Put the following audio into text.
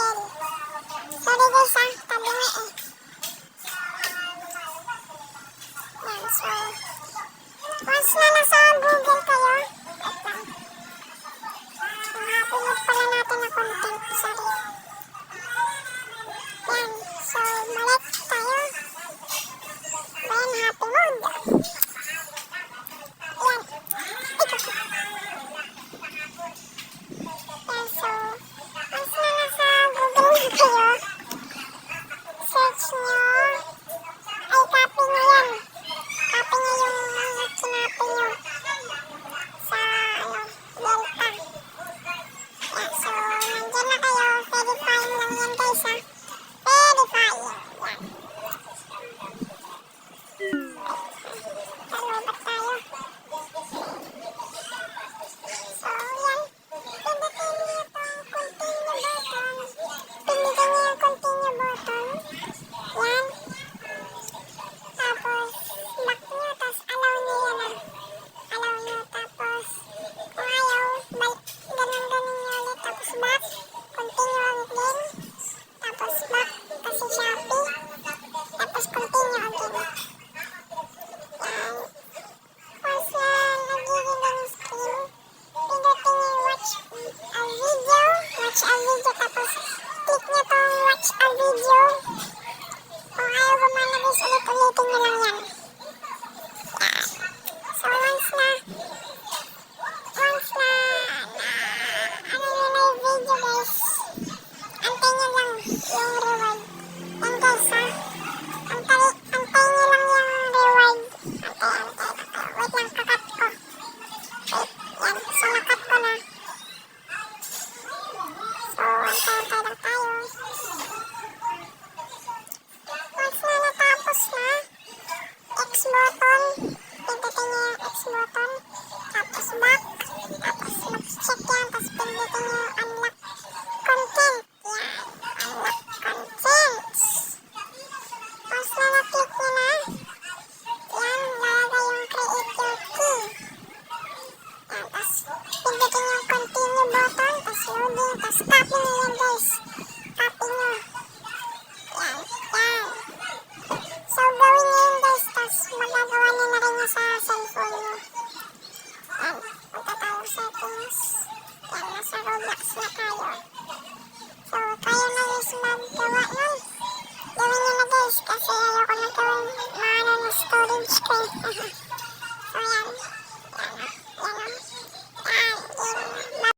Google. Sorry guys tabi nga eh. Yan, so, once na nasa Google kayo, wait lang. Upload pala natin na content, sorry. Yan, so, balik tayo. Ayan, happy mode. Yan, ito. Yan, so, once na nasa Google kayo, search nyo, ay copy nyo yan. Copy nyo yung mga kinapy nyo sa, Delta. Yan, so, nandyan na kayo, verifying lang yan guys ha. Verifying, yan. Talubat tayo. So, yan. Pindutin nyo itong continue button. Pindutin nyo yung continue button. Yan. Tapos, back nyo. Tapos, allow nyo yan ah. Allow nyo. Tapos, kung ayaw, ganun-ganun nyo ulit. Tapos, back. Continue again. Tapos, back. Kasi Shopee. Tapos, continue again. Yan. Once na nagiging ang screen, pindutin nyo yung watch a video. Watch a video. Tapos, click nyo tong watch a video. Kung ayaw gumana guys, ulit-ulitin nyo lang yan. Yan. So, once na ano yun na yung video guys, antay nyo lang yung reward. Yan guys ha. Antay nyo lang yung reward. Antay. Wait lang, kakat ko. Wait, yan. So, nakat ko na. So, antay lang tayo. Once na natapos na, X button. Pindutin nyo yung X button. Tapos back. Tapos mag-check yan. Tapos pindutin nyo yung unlock content. Yan. Unlock contents. Once na na-click nyo na, yan, lalagay yung create your key. Yan, tapos pindutin nyo yung continue button. Tapos loading. Tapos copy nyo yan guys. Copy nyo. Yan. So, gawin nyo yun guys. Tapos magagawa nyo na rin yun sa cellphone nyo. Yan. Punta tayo settings. Yan. Nasa Roblox na tayo. So, kaya na guys maggawa nun. Gawin nyo na guys. Kasi ayoko na gawin maano na storage ko.